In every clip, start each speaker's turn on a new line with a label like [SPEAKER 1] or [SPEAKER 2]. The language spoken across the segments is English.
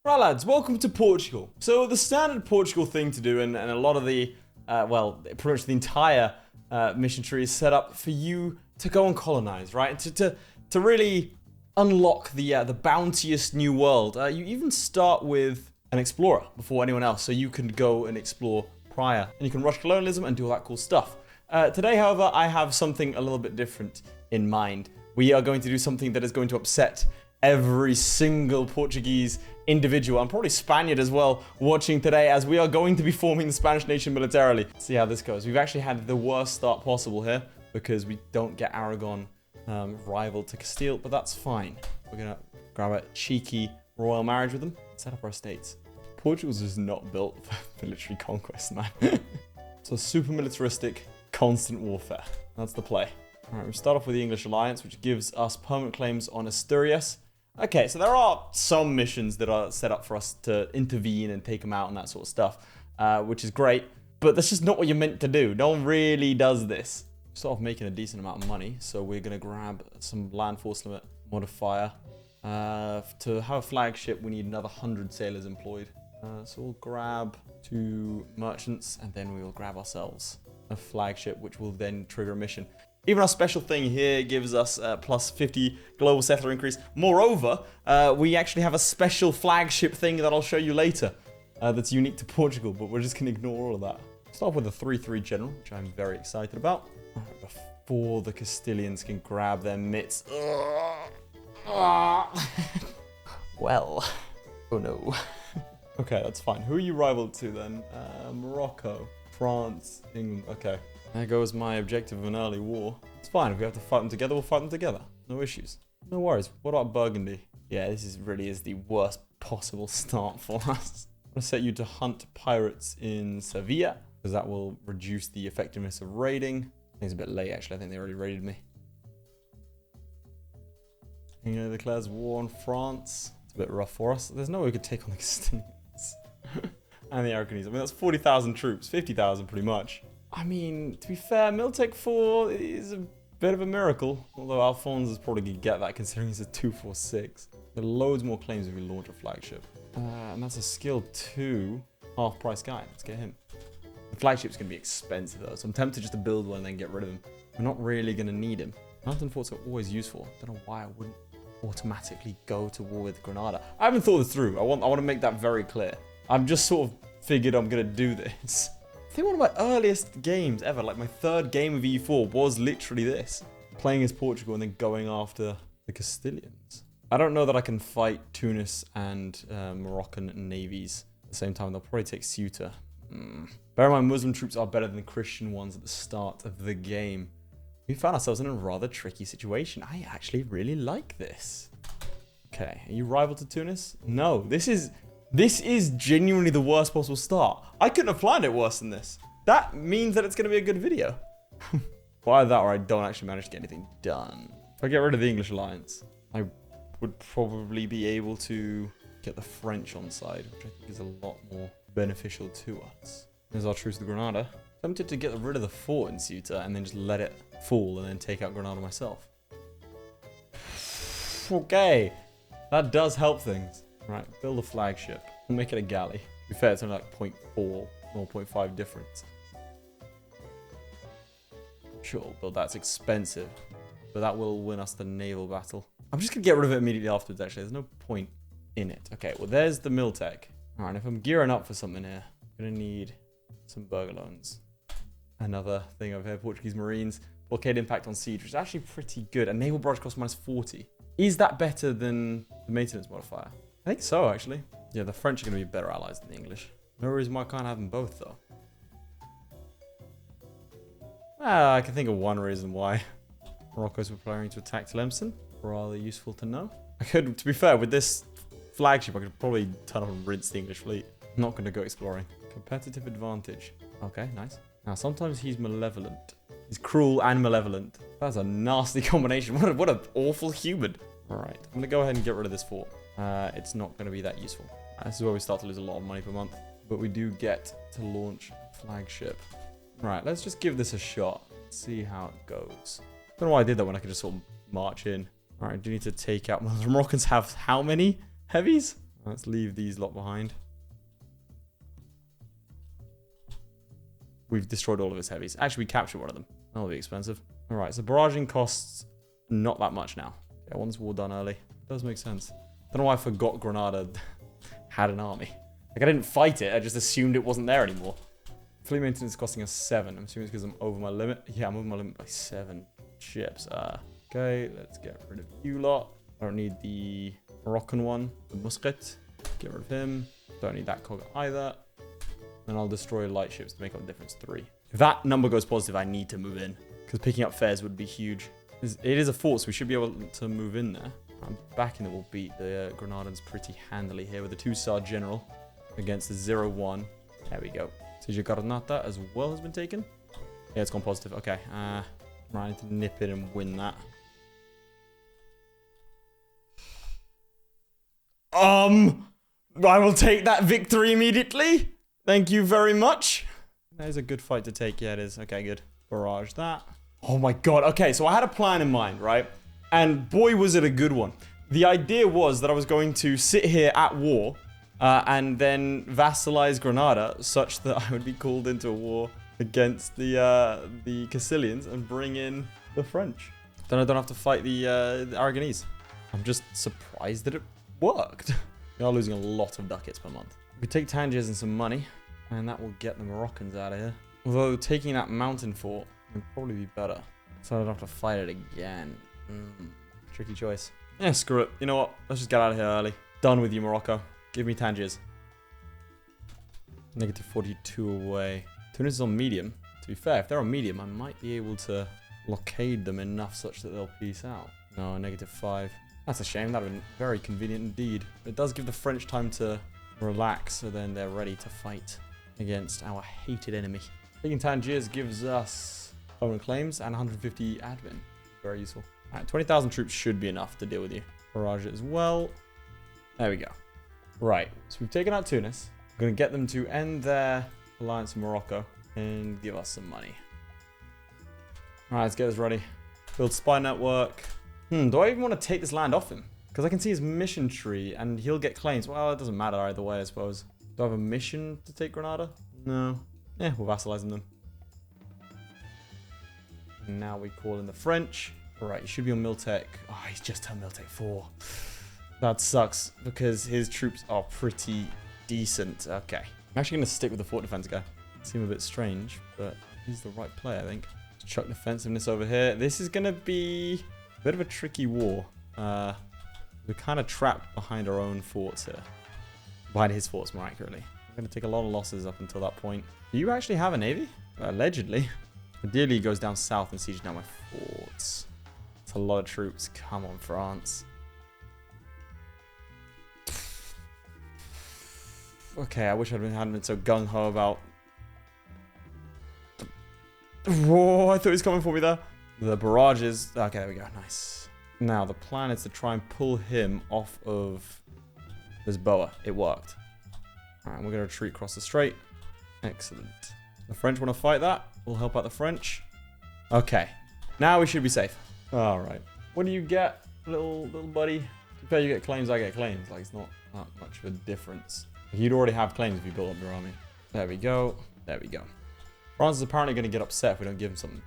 [SPEAKER 1] Right lads, welcome to Portugal. So the standard Portugal thing to do, and a lot of the, well, pretty much the entire mission tree is set up for you to go and colonize, right? To really unlock the bounteous new world. You even start with an explorer before anyone else, so you can go and explore prior. And you can rush colonialism and do all that cool stuff. Today, however, I have something a little bit different in mind. We are going to do something that is going to upset every single Portuguese individual, and probably Spaniard as well, watching today, as we are going to be forming the Spanish nation militarily. Let's see how this goes. We've actually had the worst start possible here, because we don't get Aragon rival to Castile, but that's fine. We're gonna grab a cheeky royal marriage with them, set up our estates. Portugal's just not built for military conquest, man. So super militaristic, constant warfare. That's the play. All right, we start off with the English alliance, which gives us permanent claims on Asturias. Okay, so there are some missions that are set up for us to intervene and take them out and that sort of stuff, which is great, but that's just not what you're meant to do. No one really does this. Start off making a decent amount of money, so we're going to grab some land force limit modifier. To have a flagship, we need another 100 sailors employed. So we'll grab 2 merchants, and then we will grab ourselves a flagship, which will then trigger a mission. Even our special thing here gives us plus 50 global settler increase. Moreover, we actually have a special flagship thing that I'll show you later that's unique to Portugal, but we're just going to ignore all of that. Start with a 3-3 general, which I'm very excited about. Right, before the Castilians can grab their mitts. Well, oh no. Okay, that's fine. Who are you rivaled to then? Morocco, France, England. Okay. There goes my objective of an early war. It's fine. If we have to fight them together, we'll fight them together. No issues. No worries. What about Burgundy? Yeah, this really is the worst possible start for us. I'm going to set you to hunt pirates in Sevilla, because that will reduce the effectiveness of raiding. I think it's a bit late, actually. I think they already raided me. England declares war on France. It's a bit rough for us. There's no way we could take on the Castilians and the Aragonese. I mean, that's 40,000 troops. 50,000 pretty much. I mean, to be fair, Miltech 4 is a bit of a miracle. Although Alphonse is probably going to get that, considering he's a 246. There are loads more claims if we launch a flagship. And that's a skill 2 half-price guy. Let's get him. The flagship's going to be expensive, though, so I'm tempted just to build one and then get rid of him. We're not really going to need him. Mountain forts are always useful. I don't know why I wouldn't automatically go to war with Granada. I haven't thought this through. I want to make that very clear. I'm just sort of figured I'm going to do this. I think one of my earliest games ever, like my 3rd game of EU4, was literally this. Playing as Portugal and then going after the Castilians. I don't know that I can fight Tunis and Moroccan navies at the same time. They'll probably take Ceuta. Bear in mind, Muslim troops are better than the Christian ones at the start of the game. We found ourselves in a rather tricky situation. I actually really like this. Okay, are you rival to Tunis? No, this is genuinely the worst possible start. I couldn't have planned it worse than this. That means that it's going to be a good video. Either that or I don't actually manage to get anything done. If I get rid of the English alliance, I would probably be able to get the French on side, which I think is a lot more beneficial to us. There's our truce to Granada. Tempted to get rid of the fort in Ceuta and then just let it fall and then take out Granada myself. Okay, that does help things. Right, build a flagship. We'll make it a galley. To be fair, it's only like 0.4 or 0.5 difference. Sure, but that's expensive. But that will win us the naval battle. I'm just going to get rid of it immediately afterwards, actually. There's no point in it. Okay, well, there's the Miltech. All right, if I'm gearing up for something here, I'm going to need some burger loans. Another thing over here, Portuguese Marines. Blockade impact on siege, which is actually pretty good. A naval barrage cost minus 40. Is that better than the maintenance modifier? I think so, actually. Yeah, the French are going to be better allies than the English. No reason why I can't have them both, though. I can think of one reason why. Morocco's preparing to attack Tlemcen. Rather useful to know. I could, to be fair, with this flagship, I could probably turn off and rinse the English fleet. I'm not going to go exploring. Competitive advantage. Okay, nice. Now, sometimes he's malevolent. He's cruel and malevolent. That's a nasty combination. What an awful human. All right, I'm going to go ahead and get rid of this fort. It's not going to be that useful. This is where we start to lose a lot of money per month. But we do get to launch flagship. Right, let's just give this a shot. See how it goes. Don't know why I did that when I could just sort of march in. All right, do need to take out... The Moroccans have how many heavies? Let's leave these lot behind. We've destroyed all of his heavies. Actually, we captured one of them. That'll be expensive. All right, so barraging costs not that much now. Yeah, once war done early. Does make sense. Don't know why I forgot Granada had an army. Like, I didn't fight it. I just assumed it wasn't there anymore. Fleet maintenance is costing us 7. I'm assuming it's because I'm over my limit. Yeah, I'm over my limit by 7 ships. Okay, let's get rid of you lot. I don't need the Moroccan one. The musket. Get rid of him. Don't need that cog either. And I'll destroy light ships to make up the difference 3. If that number goes positive, I need to move in. Because picking up fares would be huge. It is a fort, so we should be able to move in there. I'm backing that we'll beat the Granadans pretty handily here with a 2-star general against the 0-1. There we go. Siege Garnata as well has been taken. Yeah, it's gone positive. Okay. Right, I need to nip in and win that. I will take that victory immediately. Thank you very much. That is a good fight to take. Yeah, it is. Okay, good. Barrage that. Oh my god. Okay, so I had a plan in mind, right? And boy, was it a good one. The idea was that I was going to sit here at war and then vassalize Granada such that I would be called into a war against the Castilians and bring in the French. Then I don't have to fight the Aragonese. I'm just surprised that it worked. We are losing a lot of ducats per month. We take Tangiers and some money, and that will get the Moroccans out of here. Although taking that mountain fort would probably be better, so I don't have to fight it again. Tricky choice. Yeah, screw it. You know what? Let's just get out of here early. Done with you, Morocco. Give me Tangiers. Negative 42 away. Tunis is on medium. To be fair, if they're on medium, I might be able to blockade them enough such that they'll peace out. No, negative 5. That's a shame. That would have been very convenient indeed. It does give the French time to relax, so then they're ready to fight against our hated enemy. Taking Tangiers gives us foreign claims and 150 admin. Very useful. All right, 20,000 troops should be enough to deal with you. Barrage it as well. There we go. Right, so we've taken out Tunis. We're going to get them to end their alliance with Morocco and give us some money. All right, let's get this ready. Build spy network. Do I even want to take this land off him? Because I can see his mission tree and he'll get claims. Well, it doesn't matter either way, I suppose. Do I have a mission to take Granada? No. Yeah, we'll vassalize them. And now we call in the French. All right, he should be on Miltech. Oh, he's just turned Miltech 4. That sucks because his troops are pretty decent. Okay. I'm actually going to stick with the fort defense guy. Seem a bit strange, but he's the right play, I think. Let's chuck defensiveness over here. This is going to be a bit of a tricky war. We're kind of trapped behind our own forts here. Behind his forts, more accurately. I'm going to take a lot of losses up until that point. Do you actually have a navy? Allegedly. Ideally, he goes down south and sieges down my forts. That's a lot of troops. Come on, France. Okay, I wish I hadn't been so gung-ho about... Whoa, I thought he was coming for me there. The barrages... Okay, there we go. Nice. Now, the plan is to try and pull him off of this boa. It worked. Alright, we're going to retreat across the strait. Excellent. The French want to fight that. We'll help out the French. Okay. Now we should be safe. Alright. What do you get, little buddy? Compare you get claims, I get claims. Like, it's not that much of a difference. You'd already have claims if you built up your army. There we go. There we go. France is apparently going to get upset if we don't give him something.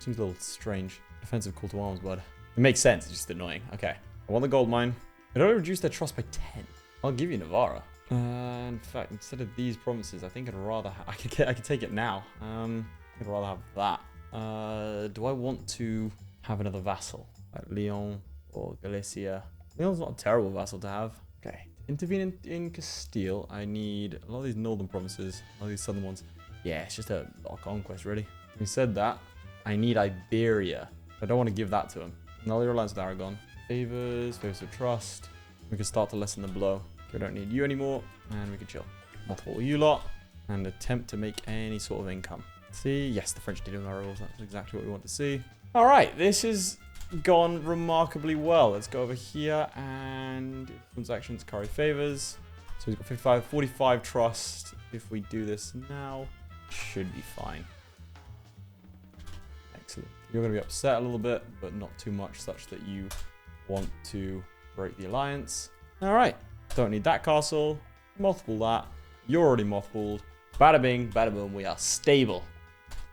[SPEAKER 1] Seems a little strange. Defensive call to arms, bud. It makes sense. It's just annoying. Okay. I want the gold mine. It only reduced their trust by 10. I'll give you Navarra. In fact, instead of these provinces, I think I'd rather... I could take it now. I'd rather have that. Do I want to have another vassal? Like Lyon or Galicia? Lyon's not a terrible vassal to have. Okay. Intervene in Castile. I need a lot of these northern provinces, a lot of these southern ones. Yeah, it's just a conquest, really. Having said that, I need Iberia. I don't want to give that to him. Null your alliance with Aragon. Favors of trust. We can start to lessen the blow. We don't need you anymore, and we can chill. Multiple you lot, and attempt to make any sort of income. See, yes, the French did our rules. That's exactly what we want to see. All right, this has gone remarkably well. Let's go over here and transactions, curry favors. So we've got 55, 45 trust. If we do this now, should be fine. Excellent. You're going to be upset a little bit, but not too much such that you want to break the alliance. All right. Don't need that castle. Mothball that. You're already mothballed. Bada bing, bada boom, we are stable.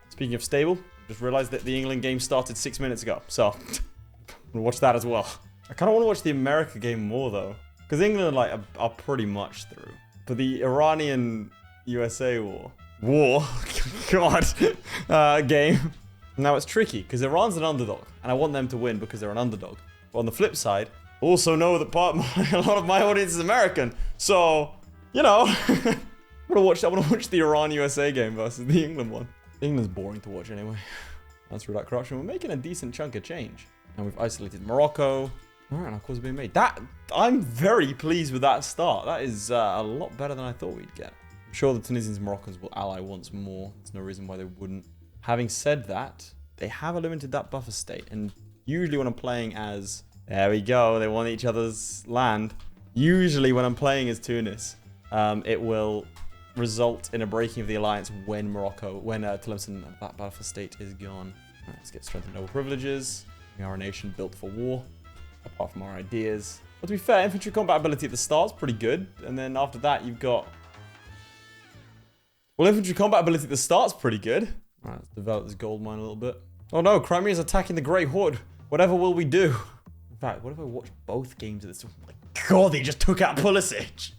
[SPEAKER 1] Speaking of stable, just realized that the England game started 6 minutes ago. So, I'm gonna watch that as well. I kind of want to watch the America game more though. Because England like are pretty much through. But the Iranian-USA game. Now it's tricky because Iran's an underdog. And I want them to win because they're an underdog. But on the flip side, also know that a lot of my audience is American. So, you know, I want to watch the Iran-USA game versus the England one. England's boring to watch anyway. That's through that corruption. We're making a decent chunk of change. And we've isolated Morocco. All right, and our cause is being made. I'm very pleased with that start. That is a lot better than I thought we'd get. I'm sure the Tunisians and Moroccans will ally once more. There's no reason why they wouldn't. Having said that, they have limited that buffer state. And usually when I'm playing as... There we go. They want each other's land. Usually when I'm playing as Tunis, it will result in a breaking of the alliance when Tlemcen, that buffer state is gone. Right, let's get strength and noble privileges. We are a nation built for war, apart from our ideas. But to be fair, infantry combat ability at the start is pretty good. And then after that, you've got... Well, infantry combat ability at the start is pretty good. All right, let's develop this gold mine a little bit. Oh no, Crimea is attacking the Great Horde. Whatever will we do? In fact, what if I watch both games of this? Oh my god, they just took out Pulisic.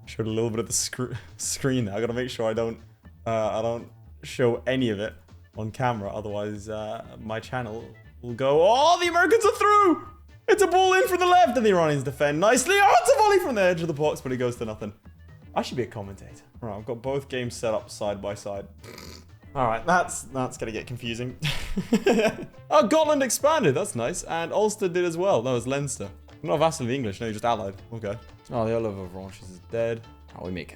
[SPEAKER 1] Showed a little bit of the screen there. I gotta make sure I don't show any of it on camera. Otherwise, my channel will go, oh, the Americans are through! It's a ball in from the left, and the Iranians defend nicely. Oh, it's a volley from the edge of the box, but it goes to nothing. I should be a commentator. All right, I've got both games set up side by side. All right, that's gonna get confusing. Oh, Gotland expanded. That's nice, and Ulster did as well. No, it's Leinster. I'm not a vassal of the English. No, you're just allied. Okay. Oh, the Earl of Orange is dead. Oh, we make,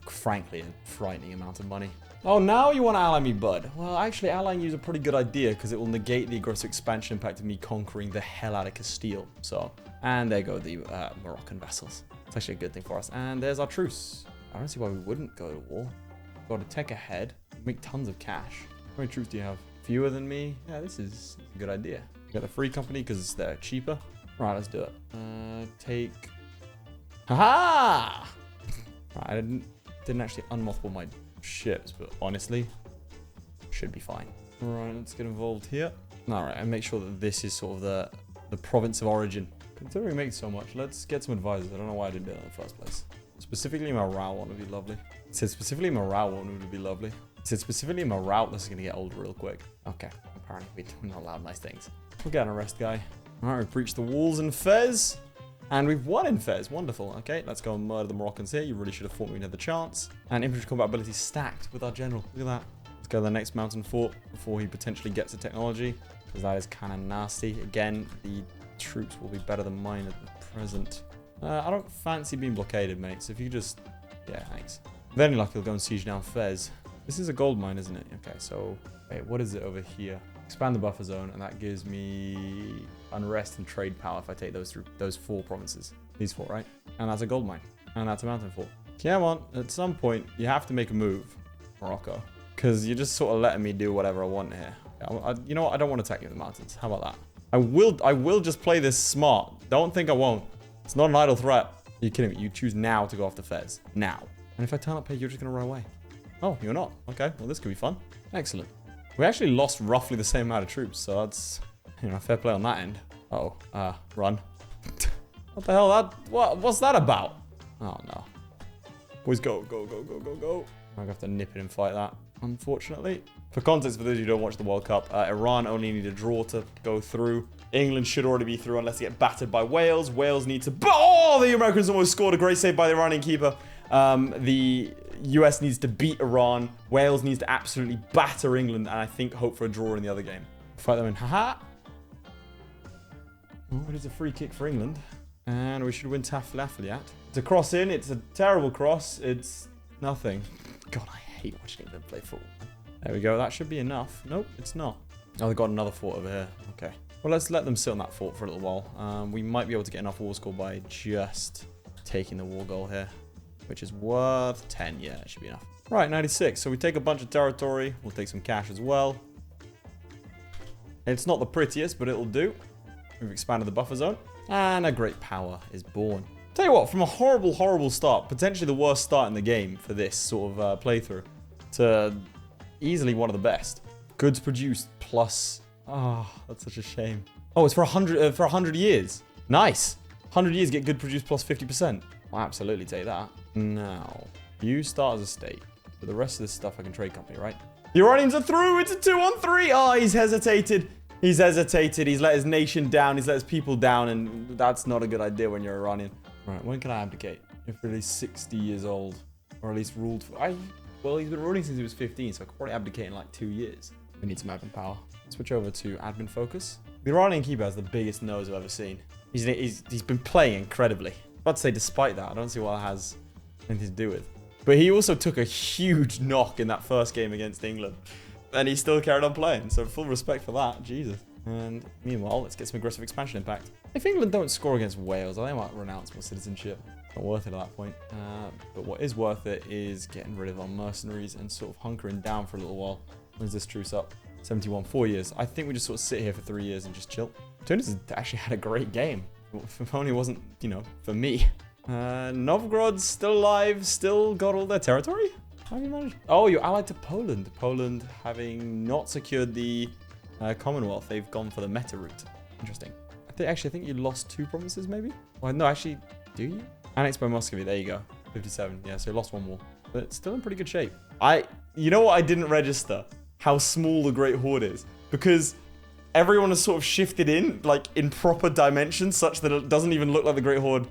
[SPEAKER 1] frankly, a frightening amount of money. Oh, now you want to ally me, bud? Well, actually, allying you is a pretty good idea because it will negate the aggressive expansion impact of me conquering the hell out of Castile. So, and there go the Moroccan vassals. It's actually a good thing for us. And there's our truce. I don't see why we wouldn't go to war. We've got to tech ahead, make tons of cash. How many troops do you have? Fewer than me? Yeah, this is a good idea. We got the free company because they're cheaper. Right, let's do it. Take... Haha! Right, I didn't actually unmothball my ships, but honestly, should be fine. Right, let's get involved here. Alright, and make sure that this is sort of the province of origin. Considering we make so much, let's get some advisors. I don't know why I didn't do it in the first place. Specifically, morale one would be lovely. It said specifically morale one would be lovely. It said specifically morale. This is going to get old real quick. Okay, apparently we're not allowed nice things. We'll get an arrest guy. Alright, we've breached the walls in Fez. And we've won in Fez. Wonderful. Okay, let's go and murder the Moroccans here. You really should have thought we'd have the chance. And infantry combat ability stacked with our general. Look at that. Let's go to the next mountain fort before he potentially gets the technology. Because that is kind of nasty. Again, the troops will be better than mine at the present. I don't fancy being blockaded, mate. So if you just... Yeah, thanks. With any luck, he'll go and siege down Fez. This is a gold mine, isn't it? Okay, so... Wait, what is it over here? Expand the buffer zone, and that gives me unrest and trade power if I take those through those 4 provinces. These 4, right? And that's a gold mine. And that's a mountain fort. Come on, at some point, you have to make a move, Morocco. Because you're just sort of letting me do whatever I want here. You know what? I don't want to attack you in the mountains. How about that? I will just play this smart. Don't think I won't. It's not an idle threat. You're kidding me. You choose now to go after Fez. Now. And if I turn up here, you're just going to run away. Oh, you're not. Okay, well, this could be fun. Excellent. We actually lost roughly the same amount of troops, so that's, you know, fair play on that end. Uh-oh, run. What the hell, what's that about? Oh, no. Boys, go, go, go, go, go, go. I'm gonna have to nip it and fight that, unfortunately. For context, for those who don't watch the World Cup, Iran only need a draw to go through. England should already be through unless they get battered by Wales. Wales need to... Oh, the Americans almost scored a great save by the Iranian keeper. The US needs to beat Iran. Wales needs to absolutely batter England, and I think hope for a draw in the other game. Fight them in. Haha. Oh, it is a free kick for England. And we should win Lafayette. It's a cross in. It's a terrible cross. It's nothing. God, I hate watching England play football. There we go. That should be enough. Nope, it's not. Oh, they've got another fort over here. Okay. Well, let's let them sit on that fort for a little while. We might be able to get enough war score by just taking the war goal here, which is worth 10. Yeah, it should be enough. Right, 96. So we take a bunch of territory. We'll take some cash as well. It's not the prettiest, but it'll do. We've expanded the buffer zone. And a great power is born. Tell you what, from a horrible, horrible start, potentially the worst start in the game for this sort of playthrough, to easily one of the best. Goods produced plus... Oh, that's such a shame. Oh, it's for 100 years. Nice. 100 years get good produced plus 50%. I'll absolutely take that. Now, you start as a state. For the rest of this stuff, I can trade company, right? The Iranians are through. It's a 2-on-3. Oh, he's hesitated. He's hesitated. He's let his nation down. He's let his people down. And that's not a good idea when you're Iranian. Right, when can I abdicate? If really 60 years old. Or at least ruled for... Well, he's been ruling since he was 15, so I could probably abdicate in like 2 years. We need some admin power. Switch over to admin focus. The Iranian keeper has the biggest nose I've ever seen. He's been playing incredibly. I'm about to say despite that, I don't see what that has anything to do with. But he also took a huge knock in that first game against England. And he still carried on playing, so full respect for that. Jesus. And meanwhile, let's get some aggressive expansion impact. If England don't score against Wales, they might renounce my citizenship. Not worth it at that point. But what is worth it is getting rid of our mercenaries and sort of hunkering down for a little while. When's this truce up? 71, 4 years. I think we just sort of sit here for 3 years and just chill. Tunis has actually had a great game. If only it wasn't, you know, for me. Novgorod's still alive, still got all their territory? How have you managed? Oh, you're allied to Poland. Poland having not secured the Commonwealth. They've gone for the meta route. Interesting. I think you lost 2 provinces, maybe? Well, no, actually, do you? Annexed by Muscovy. There you go. 57. Yeah, so you lost 1 more. But it's still in pretty good shape. You know what I didn't register? How small the Great Horde is. Because everyone has sort of shifted in, like, in proper dimensions, such that it doesn't even look like the Great Horde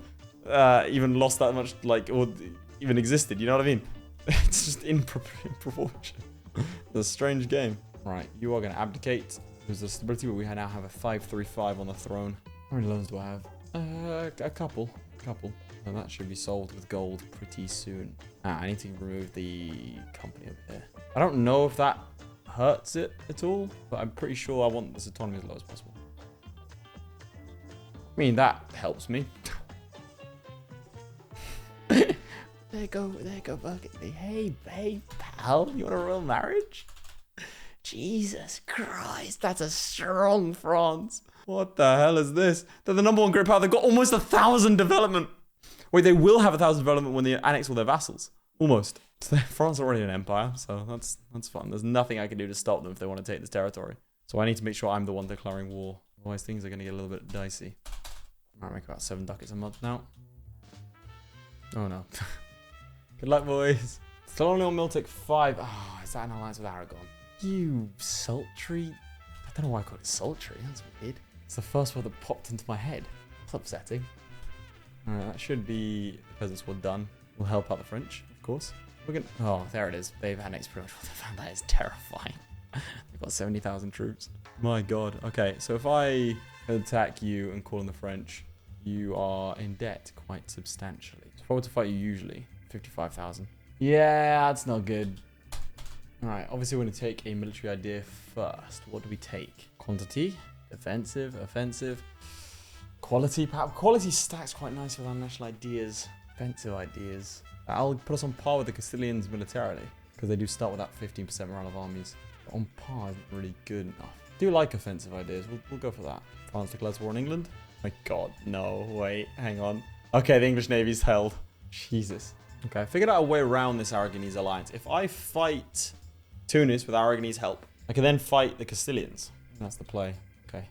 [SPEAKER 1] even lost that much, like, or even existed. You know what I mean? It's just in proportion. It's a strange game. Right, you are going to abdicate. There's a stability, but we now have a 535 on the throne. How many loans do I have? A couple. And that should be solved with gold pretty soon. I need to remove the company over here. I don't know if that hurts it at all, but I'm pretty sure I want this autonomy as low as possible. I mean, that helps me. There go, Burgundy. Hey, pal, you want a royal marriage? Jesus Christ, that's a strong France. What the hell is this? They're the #1 great power. They've got almost 1,000 development. Wait, they will have 1,000 development when they annex all their vassals. Almost. So France are already an empire, so that's fun. There's nothing I can do to stop them if they want to take this territory. So I need to make sure I'm the one declaring war. Otherwise, things are going to get a little bit dicey. I might make about 7 ducats a month now. Oh no. Good luck, boys. Still only on Miltic 5. Oh, is that an alliance with Aragon? You sultry. I don't know why I call it sultry. That's weird. It's the first word that popped into my head. It's upsetting. Alright, that should be the peasants were done. We'll help out the French, of course. We're gonna. Oh, there it is. They've annexed pretty much what they found. That is terrifying. They've got 70,000 troops. My god. Okay, so if I attack you and call in the French, you are in debt quite substantially. So if I were to fight you usually, 55,000. Yeah, that's not good. Alright, obviously we're going to take a military idea first. What do we take? Quantity, defensive, offensive, quality. Perhaps quality stacks quite nice with our national ideas. Offensive ideas. I'll put us on par with the Castilians militarily, because they do start with that 15% morale of armies. But on par isn't really good enough. I do like offensive ideas. We'll go for that. France declares war on England. My god, no, wait, hang on. Okay, the English Navy's held. Jesus. Okay, I figured out a way around this Aragonese alliance. If I fight Tunis with Aragonese help, I can then fight the Castilians. That's the play. Okay.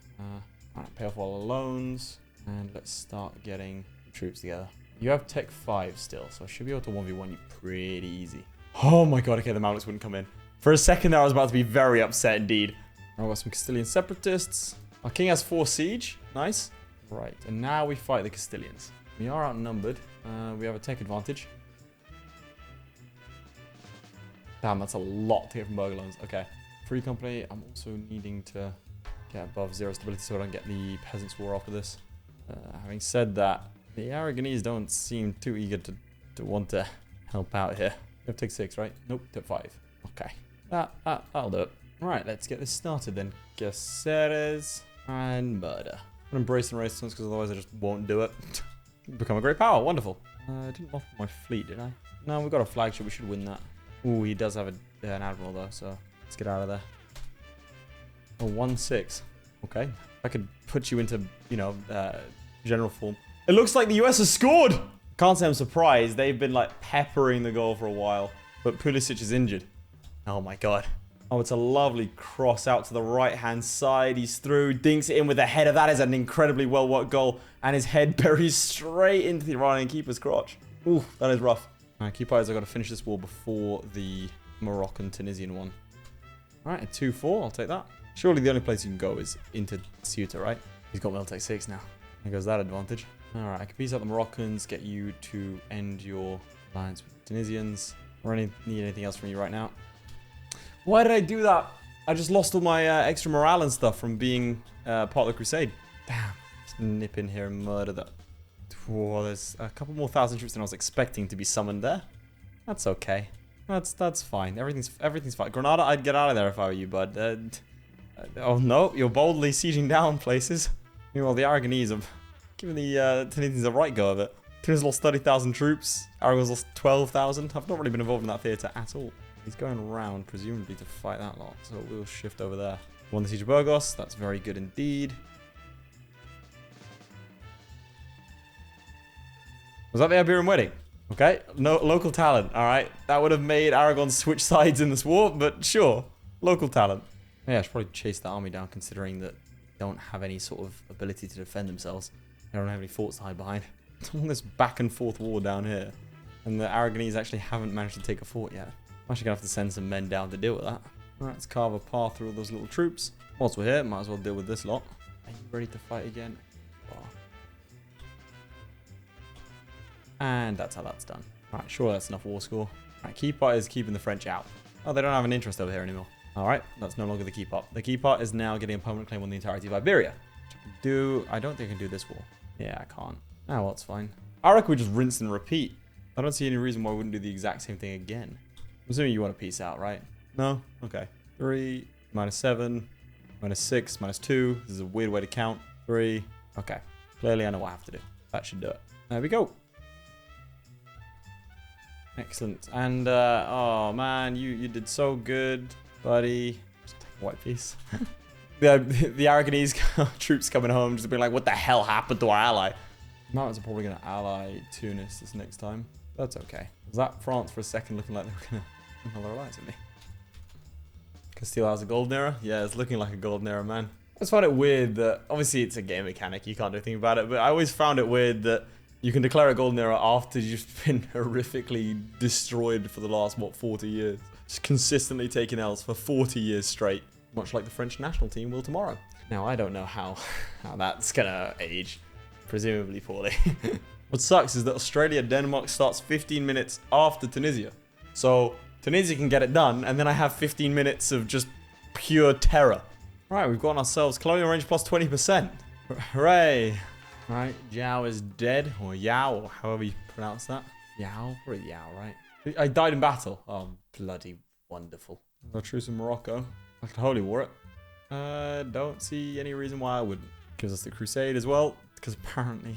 [SPEAKER 1] Alright, pay off all the loans. And let's start getting troops together. You have Tech 5 still, so I should be able to 1v1 you pretty easy. Oh my god, okay, the Mamluks wouldn't come in. For a second there, I was about to be very upset indeed. I've got some Castilian separatists. Our king has 4 siege. Nice. Right, and now we fight the Castilians. We are outnumbered. We have a tech advantage. Damn, that's a lot to get from burger loans. Okay. Free company. I'm also needing to get above 0 stability so I don't get the Peasants' War after this. Having said that, the Aragonese don't seem too eager to want to help out here. You have take 6, right? Nope, take 5. Okay. That'll do it. Alright, let's get this started then. Caceres and murder. I'm gonna embrace and resistance because otherwise I just won't do it. Become a great power. Wonderful. I didn't offer my fleet, did I? No, we've got a flagship. We should win that. Ooh, he does have an admiral though, so let's get out of there. Oh, 1-6. Okay. I could put you into, you know, general form. It looks like the US has scored. Can't say I'm surprised. They've been like peppering the goal for a while. But Pulisic is injured. Oh my god. Oh, it's a lovely cross out to the right-hand side. He's through, dinks it in with a header. That is an incredibly well-worked goal. And his head buries straight into the Iranian keeper's crotch. Ooh, that is rough. All right, keep eyes. I've got to finish this wall before the Moroccan-Tunisian one. All right, a 2-4. I'll take that. Surely the only place you can go is into Ceuta, right? He's got Militech 6 now. There goes that advantage. All right, I can piece out the Moroccans, get you to end your alliance with the Tunisians. Or need anything else from you right now. Why did I do that? I just lost all my extra morale and stuff from being part of the crusade. Damn. Just nip in here and murder that. Whoa, there's a couple more thousand troops than I was expecting to be summoned there. That's okay. That's fine. Everything's fine. Granada, I'd get out of there if I were you, bud. Oh no, you're boldly sieging down places. Meanwhile, the Aragonese have given the Tunisians a right go of it. Tunisians lost 30,000 troops. Aragon's lost 12,000. I've not really been involved in that theatre at all. He's going around, presumably, to fight that lot. So we'll shift over there. Won the Siege of Burgos. That's very good indeed. Was that the Iberian wedding? Okay. No local talent. All right. That would have made Aragon switch sides in this war, but sure. Local talent. Yeah, I should probably chase the army down, considering that they don't have any sort of ability to defend themselves. They don't have any forts to hide behind. All this back and forth war down here. And the Aragonese actually haven't managed to take a fort yet. I'm actually going to have to send some men down to deal with that. Alright, let's carve a path through all those little troops. Whilst we're here, might as well deal with this lot. Are you ready to fight again? Oh. And that's how that's done. Alright, sure, that's enough war score. Alright, key part is keeping the French out. Oh, they don't have an interest over here anymore. Alright, that's no longer the key part. The key part is now getting a permanent claim on the entirety of Iberia. Which I can do. I don't think I can do this war. Yeah, I can't. Oh, well, it's fine. I reckon we just rinse and repeat. I don't see any reason why we wouldn't do the exact same thing again. I'm assuming you want to peace out, right? No? Okay. 3, -7, -6, -2. This is a weird way to count. 3. Okay. Clearly, I know what I have to do. That should do it. There we go. Excellent. And, oh, man, you did so good, buddy. Just take a white piece. the Aragonese troops coming home just being like, what the hell happened to our ally? Mountains are probably going to ally Tunis this next time. That's okay. Was that France for a second looking like they were going to another alliance with me? Castile has a golden era? Yeah, it's looking like a golden era, man. I just find it weird that, obviously it's a game mechanic, you can't do anything about it, but I always found it weird that you can declare a golden era after you've been horrifically destroyed for the last, 40 years. Just consistently taking L's for 40 years straight. Much like the French national team will tomorrow. Now, I don't know how that's going to age. Presumably poorly. What sucks is that Australia-Denmark starts 15 minutes after Tunisia. So Tunisia can get it done, and then I have 15 minutes of just pure terror. Right, we've gotten ourselves colonial range plus 20%. Hooray. Right, Yao is dead, or Yao, or however you pronounce that. Yao? Probably Yao, right? I died in battle. Oh, bloody wonderful. A truce in Morocco. I could holy war it. Don't see any reason why I wouldn't. Gives us the crusade as well. Because apparently,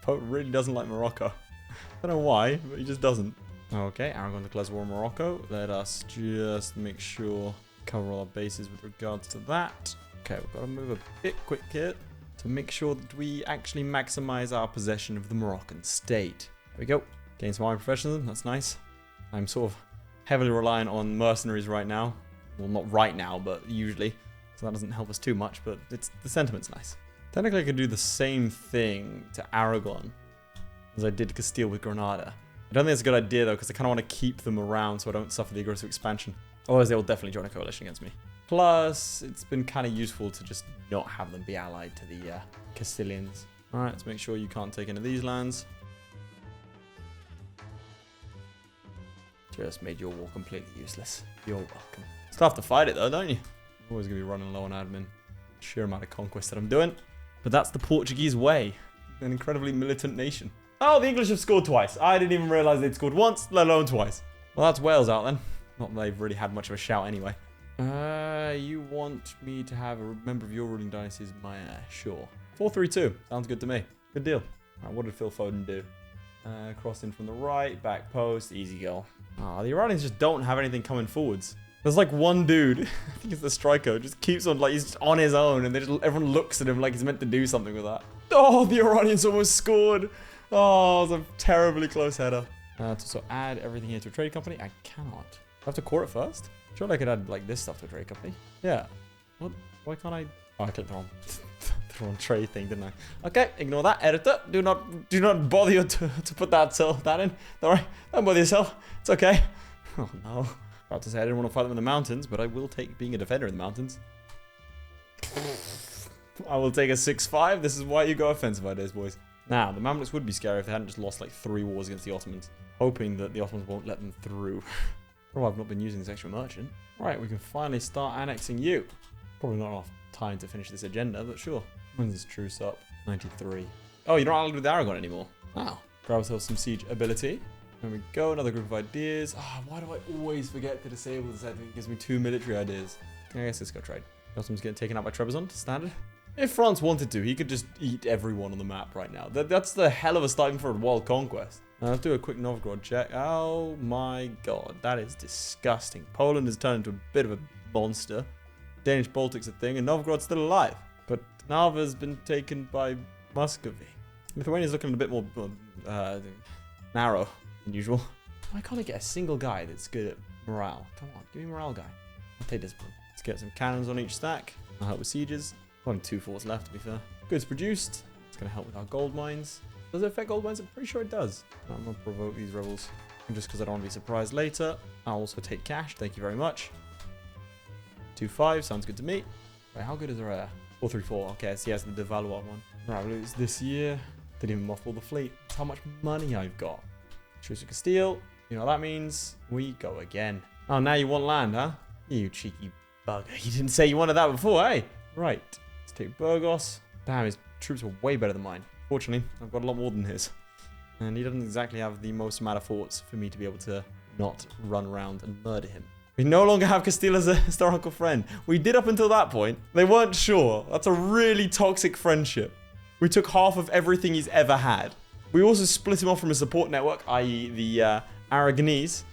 [SPEAKER 1] Pope really doesn't like Morocco. I don't know why, but he just doesn't. Okay, Aragon declares war on Morocco. Let us just make sure cover all our bases with regards to that. Okay, we've got to move a bit quick here to make sure that we actually maximize our possession of the Moroccan state. There we go. Gain some army professionalism. That's nice. I'm sort of heavily reliant on mercenaries right now. Well, not right now, but usually. So that doesn't help us too much, but the sentiment's nice. Technically, I could do the same thing to Aragon as I did to Castile with Granada. I don't think it's a good idea, though, because I kind of want to keep them around so I don't suffer the aggressive expansion. Otherwise, they will definitely join a coalition against me. Plus, it's been kind of useful to just not have them be allied to the Castilians. All right, let's make sure you can't take any of these lands. Just made your war completely useless. You're welcome. Still have to fight it, though, don't you? Always going to be running low on admin. Sheer amount of conquest that I'm doing. But that's the Portuguese way. An incredibly militant nation. Oh, the English have scored twice. I didn't even realize they'd scored once, let alone twice. Well, that's Wales out then. Not that they've really had much of a shout anyway. You want me to have a member of your ruling dynasty as my heir? Sure. 4-3-2. Sounds good to me. Good deal. Alright, what did Phil Foden do? Cross in from the right, back post, easy goal. Ah, the Iranians just don't have anything coming forwards. There's like one dude, I think it's the striker, just keeps on, like, he's just on his own, and everyone looks at him like he's meant to do something with that. Oh, the Iranians almost scored. Oh, it was a terribly close header. To also add everything here to a trade company. I cannot. I have to core it first. Surely I could add like this stuff to a trade company. Yeah. What? Why can't I? Oh, I clicked the wrong trade thing, didn't I? Okay, ignore that. Editor, do not bother you to put that in. All right, don't bother yourself. It's okay. Oh no. About to say I didn't want to fight them in the mountains, but I will take being a defender in the mountains. I will take a 6-5. This is why you go offensive nowadays, boys. Now, the Mamluks would be scary if they hadn't just lost like 3 wars against the Ottomans. Hoping that the Ottomans won't let them through. Oh, I've not been using this extra merchant. Right, we can finally start annexing you. Probably not enough time to finish this agenda, but sure. When's this truce up? 93. Oh, you're not allowed with Aragon anymore. Wow. Grab ourselves some siege ability. There we go, another group of ideas. Ah, why do I always forget to disable this? I think it gives me 2 military ideas. I guess let's go trade. The Ottomans getting taken out by Trebizond, standard. If France wanted to, he could just eat everyone on the map right now. That's the hell of a starting for a world conquest. Let's do a quick Novgorod check. Oh my god, that is disgusting. Poland has turned into a bit of a monster. Danish Baltic's a thing, and Novgorod's still alive. But Narva's been taken by Muscovy. Lithuania's looking a bit more narrow than usual. Why can't I get a single guy that's good at morale? Come on, give me a morale guy. I'll take discipline. Let's get some cannons on each stack. I'll help with sieges. Only 2 forts left, to be fair. Goods produced. It's going to help with our gold mines. Does it affect gold mines? I'm pretty sure it does. I'm going to provoke these rebels. And just because I don't want to be surprised later. I'll also take cash. Thank you very much. 2-5. Sounds good to me. Wait, how good is our air? 4-3-4. Okay, so he has the Valois one. Right, we'll lose this year. Didn't even mothball the fleet. That's how much money I've got. Truce with Castile. You know what that means? We go again. Oh, now you want land, huh? You cheeky bugger. You didn't say you wanted that before, eh? Right. Let's take Burgos. Damn, his troops were way better than mine. Fortunately, I've got a lot more than his. And he doesn't exactly have the most amount of forts for me to be able to not run around and murder him. We no longer have Castile as a historical friend. We did up until that point. They weren't sure. That's a really toxic friendship. We took half of everything he's ever had. We also split him off from his support network, i.e. the Aragonese,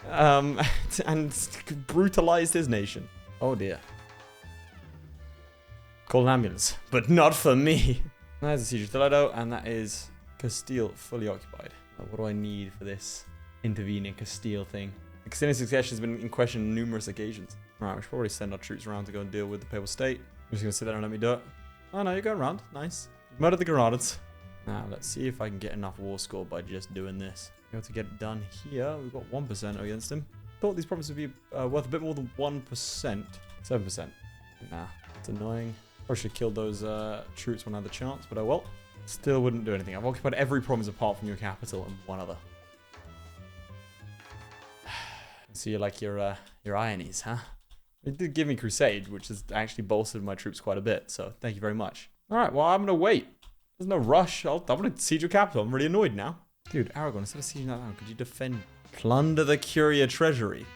[SPEAKER 1] and brutalized his nation. Oh dear. Call an ambulance, but not for me. There's the siege of Toledo, and that is Castile fully occupied. What do I need for this intervening Castile thing? The Castilian succession has been in question on numerous occasions. Alright, we should probably send our troops around to go and deal with the Papal State. I'm just going to sit there and let me do it. Oh no, you're going around. Nice. Murder the Granadians. Now, let's see if I can get enough war score by just doing this. Be able to get it done here. We've got 1% against him. Thought these provinces would be worth a bit more than 1%. 7%. Nah, it's annoying. Probably should have killed those troops when I had the chance, but oh well. Still wouldn't do anything. I've occupied every province apart from your capital and one other. So you like your ironies, huh? It did give me Crusade, which has actually bolstered my troops quite a bit, so thank you very much. Alright, well, I'm gonna wait. There's no rush. I'm gonna siege your capital. I'm really annoyed now. Dude, Aragon, instead of sieging that down, could you defend? Plunder the Curia treasury.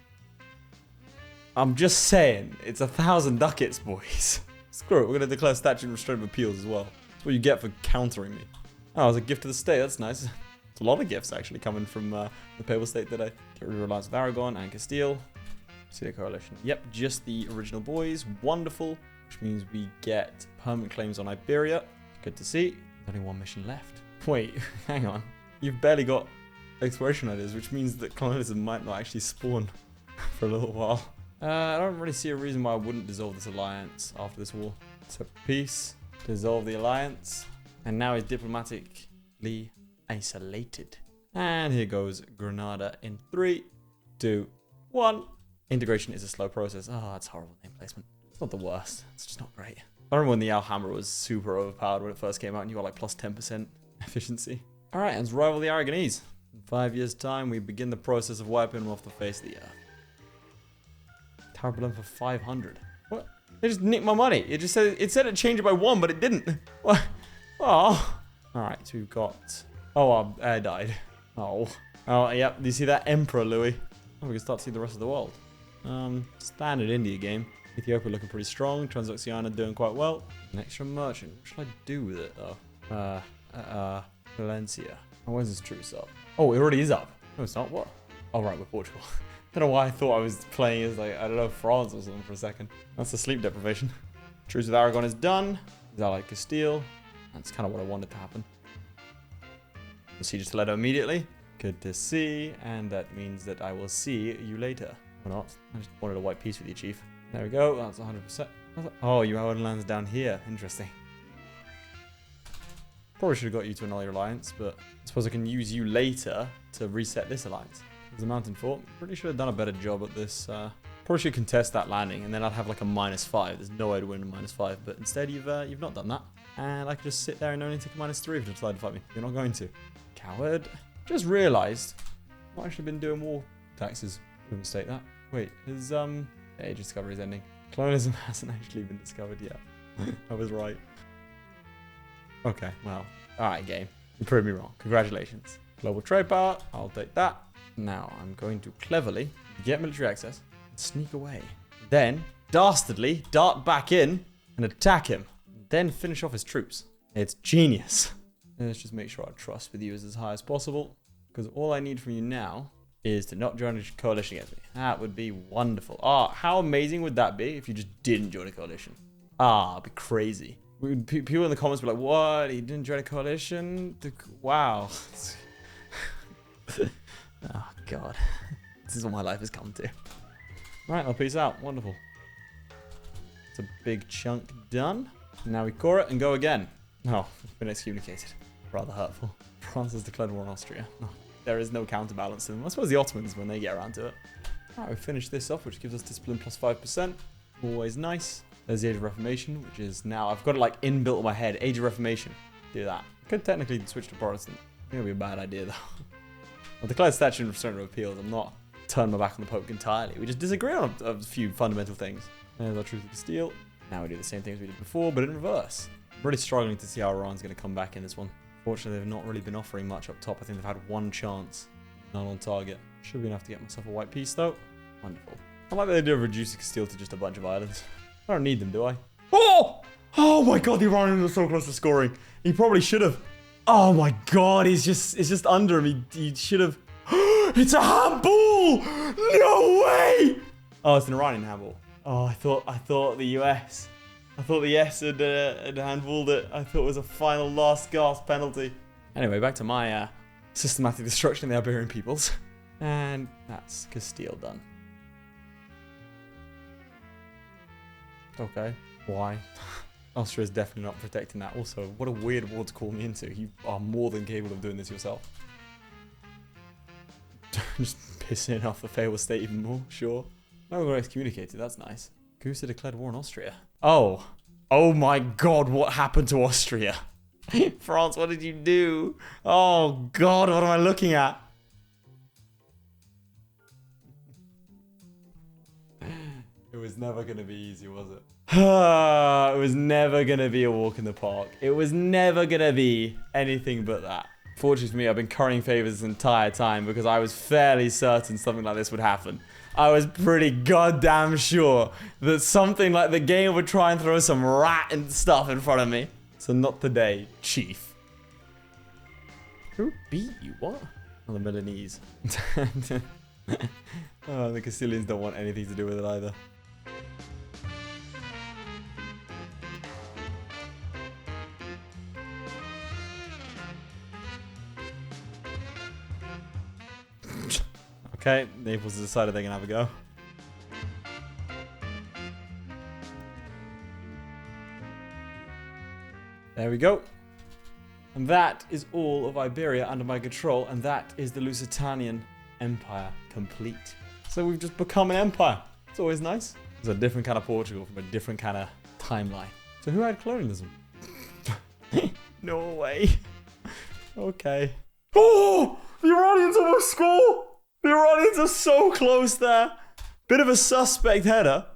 [SPEAKER 1] I'm just saying, it's 1,000 ducats, boys. Screw it, we're gonna declare statute of restraint of appeals as well. That's what you get for countering me. Oh, it was a gift to the state, that's nice. It's a lot of gifts actually coming from the Papal State today. Get rid of alliance with Aragon and Castile. See the coalition. Yep, just the original boys. Wonderful. Which means we get permanent claims on Iberia. Good to see. There's only 1 mission left. Wait, hang on. You've barely got exploration ideas, which means that colonialism might not actually spawn for a little while. I don't really see a reason why I wouldn't dissolve this alliance after this war. So peace, dissolve the alliance, and now he's diplomatically isolated. And here goes Granada in 3, 2, 1. Integration is a slow process. Oh, that's horrible name placement. It's not the worst. It's just not great. I remember when the Alhambra was super overpowered when it first came out and you got like plus 10% efficiency. Alright, let's rival the Aragonese. In 5 years' time, we begin the process of wiping them off the face of the earth. Tower Berlin for 500. What? They just nicked my money. It said it changed it by 1, but it didn't. What? Oh. Alright, so we've got... Oh, our air died. Oh. Oh, yep. Do you see that? Emperor Louis. Oh, we can start to see the rest of the world. Standard India game. Ethiopia looking pretty strong. Transoxiana doing quite well. An extra merchant. What should I do with it, though? Valencia. Oh, where's this truce up? Oh, it already is up. No, it's not. What? Oh, right, we're Portugal. Don't know why I thought I was playing as, like, I don't know, France or something for a second. That's the sleep deprivation. Truce with Aragon is done. Is that like Castile? That's kind of what I wanted to happen. Proceed to Toledo immediately. Good to see. And that means that I will see you later. Or not. I just wanted a white piece with you, Chief. There we go. That's 100%. Oh, you own lands down here. Interesting. Probably should have got you to annul your alliance, but I suppose I can use you later to reset this alliance. There's a mountain fort. Pretty should have done a better job at this. Probably should contest that landing, and then I'd have like a -5. There's no way to win a -5, but instead you've not done that. And I could just sit there and only take a -3 if you decide to fight me. You're not going to. Coward. Just realised I've not actually been doing war taxes. Wouldn't state that. Wait, is age discovery is ending. Colonialism hasn't actually been discovered yet. I was right. Okay, well, alright game. You proved me wrong. Congratulations. Global trade power, I'll take that. Now I'm going to cleverly get military access and sneak away. Then, dastardly, dart back in and attack him. Then finish off his troops. It's genius. Let's just make sure our trust with you is as high as possible. Because all I need from you now is to not join a coalition against me. That would be wonderful. Ah, how amazing would that be if you just didn't join a coalition? Ah, it'd be crazy. People in the comments be like, what? He didn't join a coalition? Wow. Oh, God. This is what my life has come to. Right, well, peace out. Wonderful. It's a big chunk done. Now we core it and go again. Oh, we've been excommunicated. Rather hurtful. France has declared war on Austria. Oh, there is no counterbalance to them. I suppose the Ottomans when they get around to it. Alright, we finished this off, which gives us discipline plus 5%. Always nice. There's the Age of Reformation, which is now... I've got it like inbuilt in my head. Age of Reformation. Do that. Could technically switch to Protestant. I think it'd be a bad idea, though. I've declared statute of certain repeals. I'm not turning my back on the Pope entirely. We just disagree on a few fundamental things. There's our Truth of Castile. Now we do the same thing as we did before, but in reverse. I'm really struggling to see how Iran's going to come back in this one. Fortunately, they've not really been offering much up top. I think they've had one chance. None on target. Should be enough to get myself a white piece, though. Wonderful. I like the idea of reducing Castile to just a bunch of islands. I don't need them, do I? Oh! Oh my god, the Iranians are so close to scoring. He probably should have. Oh my god, it's just under him. He should have. It's a handball! No way! Oh, it's an Iranian handball. Oh, I thought the US. I thought the US had handballed it. I thought it was a final last gasp penalty. Anyway, back to my systematic destruction of the Iberian peoples. And that's Castile done. Okay, why? Austria is definitely not protecting that. Also, what a weird war to call me into. You are more than capable of doing this yourself. Just pissing off the failed state even more, sure. Now we're excommunicated, that's nice. Gusa declared war on Austria. Oh. Oh my god, what happened to Austria? France, what did you do? Oh god, what am I looking at? It was never going to be easy, was it? It was never going to be a walk in the park. It was never going to be anything but that. Fortunately for me, I've been currying favors this entire time because I was fairly certain something like this would happen. I was pretty goddamn sure that something like the game would try and throw some rat and stuff in front of me. So not today, Chief. Who beat you? What? Oh, the Milanese. Oh, the Castilians don't want anything to do with it either. Okay, Naples has decided they're gonna have a go. There we go. And that is all of Iberia under my control, and that is the Lusitanian Empire complete. So we've just become an empire. It's always nice. It's a different kind of Portugal from a different kind of timeline. So who had colonialism? No way. Okay. Oh! The Iranians almost score! The Iranians are so close there. Bit of a suspect header.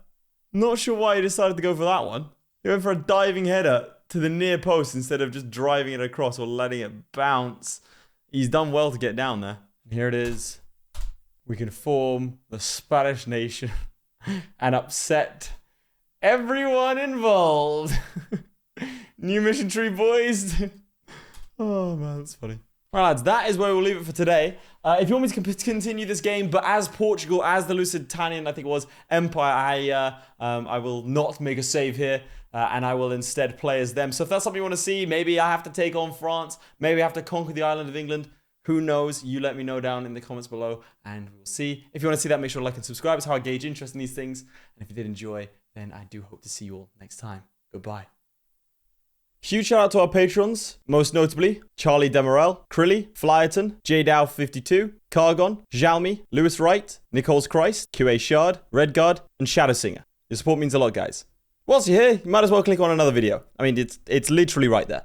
[SPEAKER 1] Not sure why he decided to go for that one. He went for a diving header to the near post instead of just driving it across or letting it bounce. He's done well to get down there. Here it is. We can form the Spanish nation and upset everyone involved. New mission tree, boys. Oh man, that's funny. Right, lads, that is where we'll leave it for today. If you want me to continue this game, but as Portugal, as the Lusitanian, I think it was, Empire, I will not make a save here, and I will instead play as them. So if that's something you want to see, maybe I have to take on France, maybe I have to conquer the island of England. Who knows? You let me know down in the comments below, and we'll see. If you want to see that, make sure to like and subscribe. It's how I gauge interest in these things. And if you did enjoy, then I do hope to see you all next time. Goodbye. Huge shout out to our patrons, most notably Charlie Demerel, Crilly, Flyerton, JDow52, Cargon, Sjalmi, Lewis Wright, Nicole's Christ, QA Shard, Redguard, and ShadowSinger. Your support means a lot, guys. Whilst you're here, you might as well click on another video. I mean, it's literally right there.